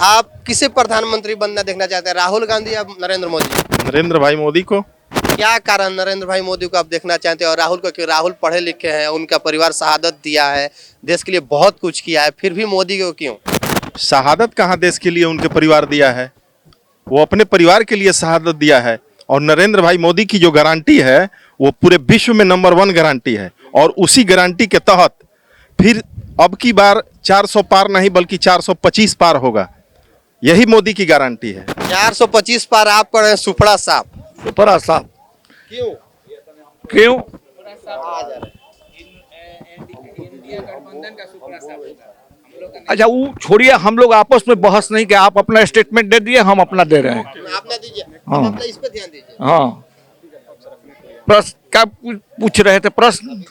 आप किसे प्रधानमंत्री बनना देखना चाहते हैं, राहुल गांधी या नरेंद्र मोदी? नरेंद्र भाई मोदी को। क्या कारण नरेंद्र भाई मोदी को आप देखना चाहते हैं और राहुल को? क्यों? राहुल पढ़े लिखे हैं, उनका परिवार शहादत दिया है, देश के लिए बहुत कुछ किया है, फिर भी मोदी को क्यों? शहादत कहाँ देश के लिए उनके परिवार दिया है, वो अपने परिवार के लिए शहादत दिया है। और नरेंद्र भाई मोदी की जो गारंटी है वो पूरे विश्व में नंबर 1 गारंटी है। और उसी गारंटी के तहत फिर अब की बार 400 पार नहीं बल्कि 425 पार होगा, यही मोदी की गारंटी है। 425 पार आप कर रहे हैं, सुपड़ा साफ। सुपड़ा साफ क्यों? क्यों? अच्छा वो छोड़िए, हम लोग आपस में बहस नहीं किया। आप अपना स्टेटमेंट दे दिए, हम अपना दे रहे हैं। आप ना दीजिए, हाँ। आप अपना इस पे ध्यान दीजिए। हाँ, प्रश्न क्या पूछ रहे थे? प्रश्न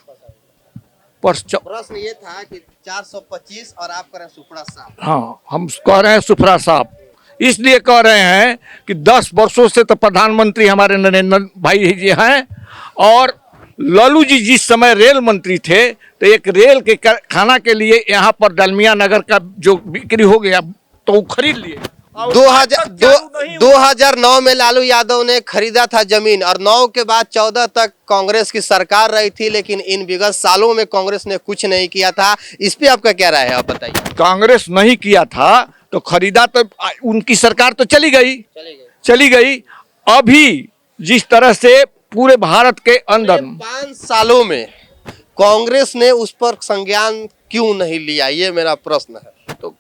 प्रश्न ये था कि 425 और आप कर रहे हैं सुपड़ा साफ। हाँ, हम कह रहे हैं सुपड़ा साफ, इसलिए कह रहे हैं कि 10 वर्षों से तो प्रधानमंत्री हमारे नरेंद्र भाई जी हैं। और लालू जी जिस समय रेल मंत्री थे तो एक रेल के खाना के लिए यहाँ पर डालमिया नगर का जो बिक्री हो गया तो वो खरीद लिए। 2009 में लालू यादव ने खरीदा था जमीन और 9 के बाद 14 तक कांग्रेस की सरकार रही थी, लेकिन इन विगत सालों में कांग्रेस ने कुछ नहीं किया था। इस पे आपका क्या राय है, आप बताइए। कांग्रेस नहीं किया था तो खरीदा तो उनकी सरकार तो चली गई। अभी जिस तरह से पूरे भारत के अंदर 5 सालों में कांग्रेस ने उस पर संज्ञान क्यों नहीं लिया, ये मेरा प्रश्न है। तो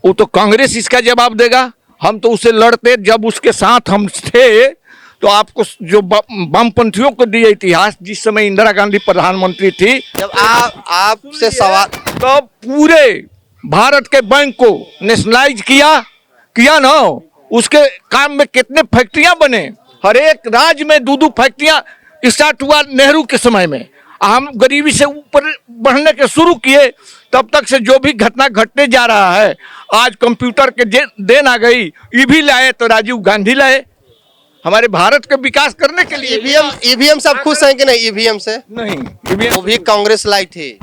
वो तो कांग्रेस इसका जवाब देगा। हम तो उससे लड़ते जब उसके साथ हम थे। तो आपको जो वामपंथियों को दिए इतिहास, जिस समय इंदिरा गांधी प्रधानमंत्री थी, जब आपसे सवाल, तो पूरे भारत के बैंक को नेशनलाइज किया ना। उसके काम में कितने फैक्ट्रियां बने, हर एक राज्य में 2-2 फैक्ट्रियां स्टार्ट हुआ नेहरू के समय में। हम गरीबी से ऊपर बढ़ने के शुरू किए, तब तक से जो भी घटना घटने जा रहा है, आज कंप्यूटर के देन आ गई, ईवी लाए तो राजीव गांधी लाए हमारे भारत के विकास करने के लिए। ईवीएम सब खुश हैं कि नहीं? ईवीएम से नहीं, वो भी कांग्रेस लाई थी।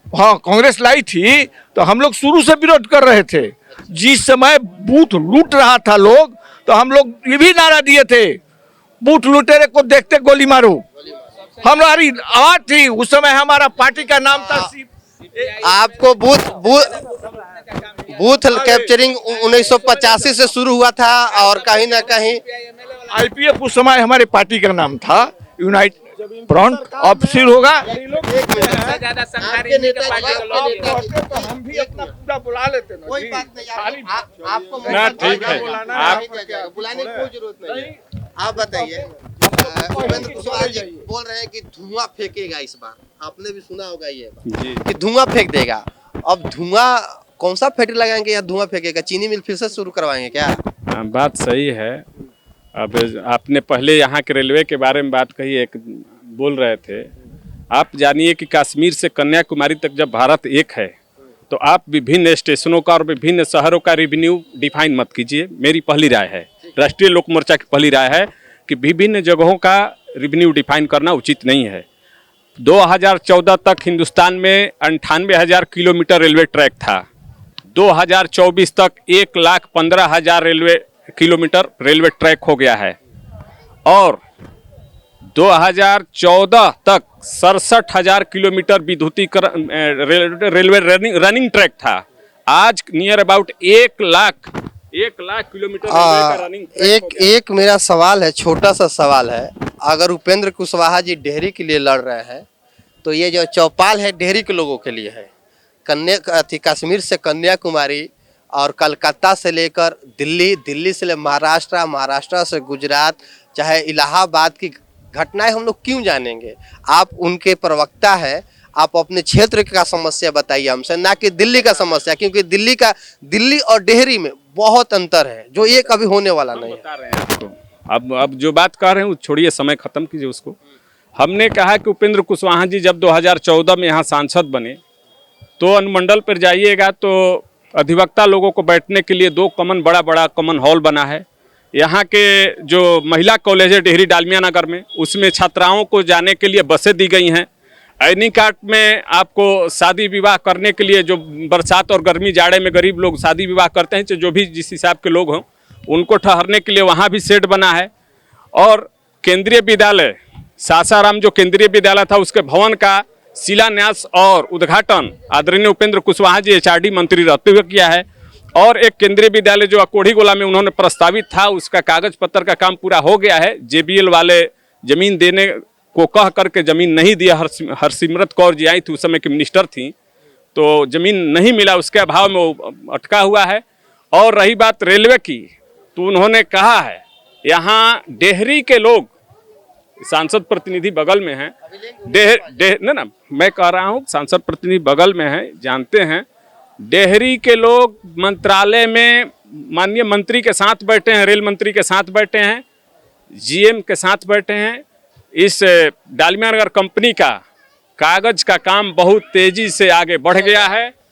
हाँ, कांग्रेस लाई थी तो हम लोग शुरू से विरोध कर रहे थे। जिस समय बूथ लूट रहा था लोग, तो हम लोग ये भी नारा दिए थे, बूथ लुटेरे को देखते गोली मारो। हमारी आवाज थी उस समय, हमारा पार्टी का नाम था। आपको बूथ कैप्चरिंग 1985 से शुरू हुआ था और कहीं ना कहीं आईपीएफ उस समय हमारे पार्टी का नाम था, यूनाइट फ्रंट। अब फिर होगा आपके नेता तो हम भी अपना पूरा बुला लेते ना। कोई बात नहीं, आपको ठीक है, बुलाने की कोई जरूरत नहीं। आप बताइए, उपेंद्र कुशवाहा जी बोल रहे हैं कि धुआं फेंकेगा इस बार, आपने भी सुना होगा ये बात कि धुआं फेंक देगा। अब धुआं कौन सा फैक्ट्री लगाएंगे या धुआं फेंकेगा? चीनी मिल फिर से शुरू करवाएंगे क्या? बात सही है। अब आपने पहले यहाँ के रेलवे के बारे में बात कही, एक बोल रहे थे। आप जानिए कि कश्मीर से कन्याकुमारी तक जब भारत एक है तो आप विभिन्न स्टेशनों का और विभिन्न शहरों का रेवेन्यू डिफाइन मत कीजिए। मेरी पहली राय है, राष्ट्रीय लोक मोर्चा की पहली राय है कि विभिन्न जगहों का रेवेन्यू डिफाइन करना उचित नहीं है। 2014 तक हिंदुस्तान में 98,000 किलोमीटर रेलवे ट्रैक था। 2024 तक 1,15,000 किलोमीटर रेलवे ट्रैक हो गया है। और 2014 तक 67,000 किलोमीटर विद्युतीकरण रेलवे रनिंग ट्रैक था। आज नियर अबाउट 1 लाख किलोमीटर का रनिंग। एक मेरा सवाल है, छोटा सा सवाल है। अगर उपेंद्र कुशवाहा जी डेहरी के लिए लड़ रहे हैं तो ये जो चौपाल है डेहरी के लोगों के लिए है। कश्मीर से कन्याकुमारी और कलकत्ता से लेकर दिल्ली, दिल्ली से ले महाराष्ट्र, महाराष्ट्र से गुजरात, चाहे इलाहाबाद की घटनाएं हम लोग क्यों जानेंगे? आप उनके प्रवक्ता है, आप अपने क्षेत्र का समस्या बताइए हमसे, ना कि दिल्ली का समस्या, क्योंकि दिल्ली और डेहरी में बहुत अंतर है जो ये कभी होने वाला नहीं बता रहे हैं आपको। अब जो बात कर रहे हैं छोड़िए, समय खत्म कीजिए उसको। हमने कहा कि उपेंद्र कुशवाहा जी जब 2014 में यहाँ सांसद बने तो अनुमंडल पर जाइएगा तो अधिवक्ता लोगों को बैठने के लिए 2 बड़ा कॉमन हॉल बना है। यहाँ के जो महिला कॉलेज है डेहरी डालमिया नगर में, उसमें छात्राओं को जाने के लिए बसें दी गई हैं। आईनी कार्ड में आपको शादी विवाह करने के लिए जो बरसात और गर्मी जाड़े में गरीब लोग शादी विवाह करते हैं, जो भी जिस हिसाब के लोग हों उनको ठहरने के लिए वहाँ भी शेड बना है। और केंद्रीय विद्यालय सासाराम जो केंद्रीय विद्यालय था उसके भवन का शिलान्यास और उद्घाटन आदरणीय उपेंद्र कुशवाहा जी एचआरडी मंत्री रहते हुए किया है। और एक केंद्रीय विद्यालय जो अकोढ़ी गोला में उन्होंने प्रस्तावित था उसका कागज पत्र का काम पूरा हो गया है। जेबीएल वाले जमीन देने को कह करके जमीन नहीं दिया। हरसिमरत कौर जी आई थी, उस समय की मिनिस्टर थी, तो जमीन नहीं मिला, उसके अभाव में वो अटका हुआ है। और रही बात रेलवे की, तो उन्होंने कहा है यहाँ डेहरी के लोग, सांसद प्रतिनिधि बगल में हैं, ना मैं कह रहा हूँ सांसद प्रतिनिधि बगल में हैं, जानते हैं डेहरी के लोग मंत्रालय में माननीय मंत्री के साथ बैठे हैं, रेल मंत्री के साथ बैठे हैं, जीएम के साथ बैठे हैं। इस डालमिया नगर कंपनी का कागज का काम बहुत तेजी से आगे बढ़ गया है।